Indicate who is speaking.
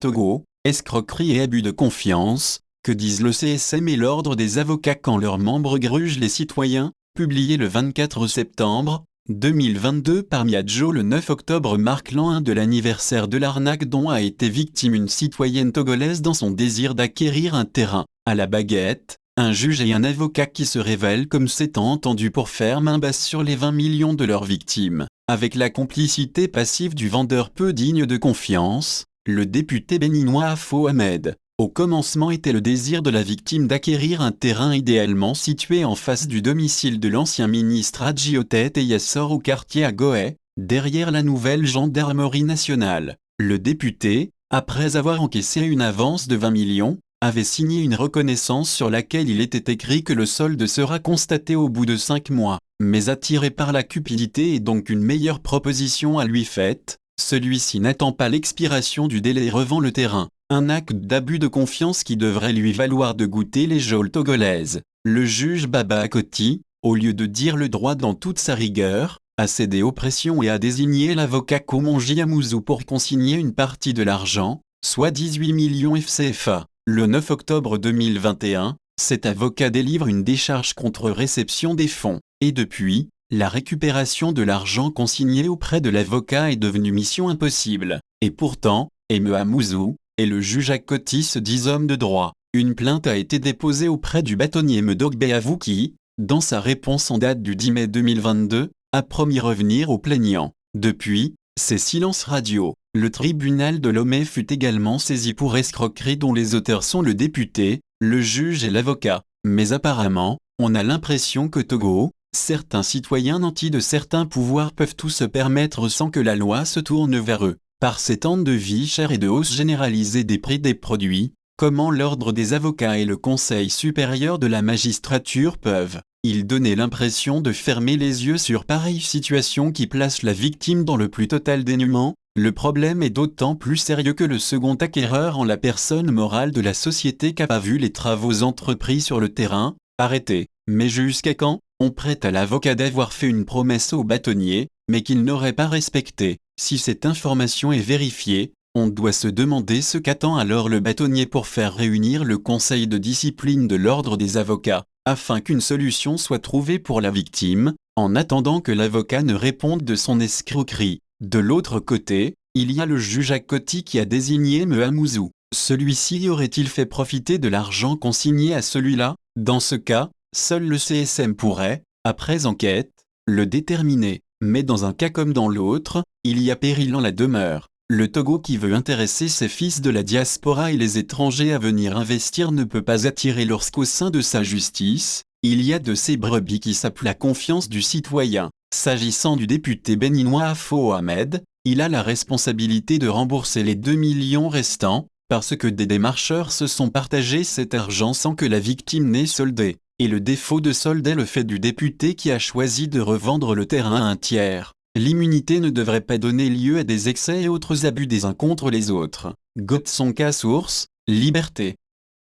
Speaker 1: Togo, escroquerie et abus de confiance, que disent le CSM et l'Ordre des avocats quand leurs membres grugent les citoyens, publié le 24 septembre 2022 par Miadjo. Le 9 octobre marque l'an 1 de l'anniversaire de l'arnaque dont a été victime une citoyenne togolaise dans son désir d'acquérir un terrain. À la baguette, un juge et un avocat qui se révèlent comme s'étant entendus pour faire main basse sur les 20 millions de leurs victimes. Avec la complicité passive du vendeur peu digne de confiance, le député béninois Afo Ahmed. Au commencement était le désir de la victime d'acquérir un terrain idéalement situé en face du domicile de l'ancien ministre Hadji Otet et Yassor au quartier Agoé, derrière la nouvelle gendarmerie nationale. Le député, après avoir encaissé une avance de 20 millions, avait signé une reconnaissance sur laquelle il était écrit que le solde sera constaté au bout de 5 mois. Mais attiré par la cupidité et donc une meilleure proposition à lui faite, celui-ci n'attend pas l'expiration du délai et revend le terrain. Un acte d'abus de confiance qui devrait lui valoir de goûter les geôles togolaises. Le juge Baba Akoti, au lieu de dire le droit dans toute sa rigueur, a cédé aux pressions et a désigné l'avocat Komonji Amouzou pour consigner une partie de l'argent, soit 18 millions FCFA. Le 9 octobre 2021, cet avocat délivre une décharge contre réception des fonds. Et depuis, la récupération de l'argent consigné auprès de l'avocat est devenue mission impossible. Et pourtant, Eme Amouzou et le juge Akoti se disent hommes de droit. Une plainte a été déposée auprès du bâtonnier Medogbe Avou qui, dans sa réponse en date du 10 mai 2022, a promis revenir au plaignant. Depuis, c'est silence radio. Le tribunal de Lomé fut également saisi pour escroquerie dont les auteurs sont le député, le juge et l'avocat. Mais apparemment, on a l'impression que Togo, certains citoyens nantis de certains pouvoirs peuvent tout se permettre sans que la loi se tourne vers eux. Par ces temps de vie chère et de hausse généralisée des prix des produits, comment l'Ordre des avocats et le Conseil supérieur de la magistrature peuvent-ils donner l'impression de fermer les yeux sur pareille situation qui place la victime dans le plus total dénuement? Le problème est d'autant plus sérieux que le second acquéreur en la personne morale de la société qui a vu les travaux entrepris sur le terrain, arrêté. Mais jusqu'à quand? On prête à l'avocat d'avoir fait une promesse au bâtonnier, mais qu'il n'aurait pas respectée. Si cette information est vérifiée, on doit se demander ce qu'attend alors le bâtonnier pour faire réunir le conseil de discipline de l'ordre des avocats, afin qu'une solution soit trouvée pour la victime, en attendant que l'avocat ne réponde de son escroquerie. De l'autre côté, il y a le juge Akoti qui a désigné Mehamouzou. Celui-ci aurait-il fait profiter de l'argent consigné à celui-là? Dans ce cas, seul le CSM pourrait, après enquête, le déterminer. Mais dans un cas comme dans l'autre, il y a péril en la demeure. Le Togo qui veut intéresser ses fils de la diaspora et les étrangers à venir investir ne peut pas attirer lorsqu'au sein de sa justice, il y a de ces brebis qui sapent la confiance du citoyen. S'agissant du député béninois Afo Ahmed, il a la responsabilité de rembourser les 2 millions restants, parce que des démarcheurs se sont partagés cet argent sans que la victime n'ait soldé. Et le défaut de solde est le fait du député qui a choisi de revendre le terrain à un tiers. L'immunité ne devrait pas donner lieu à des excès et autres abus des uns contre les autres. Gotson K. Source, Liberté.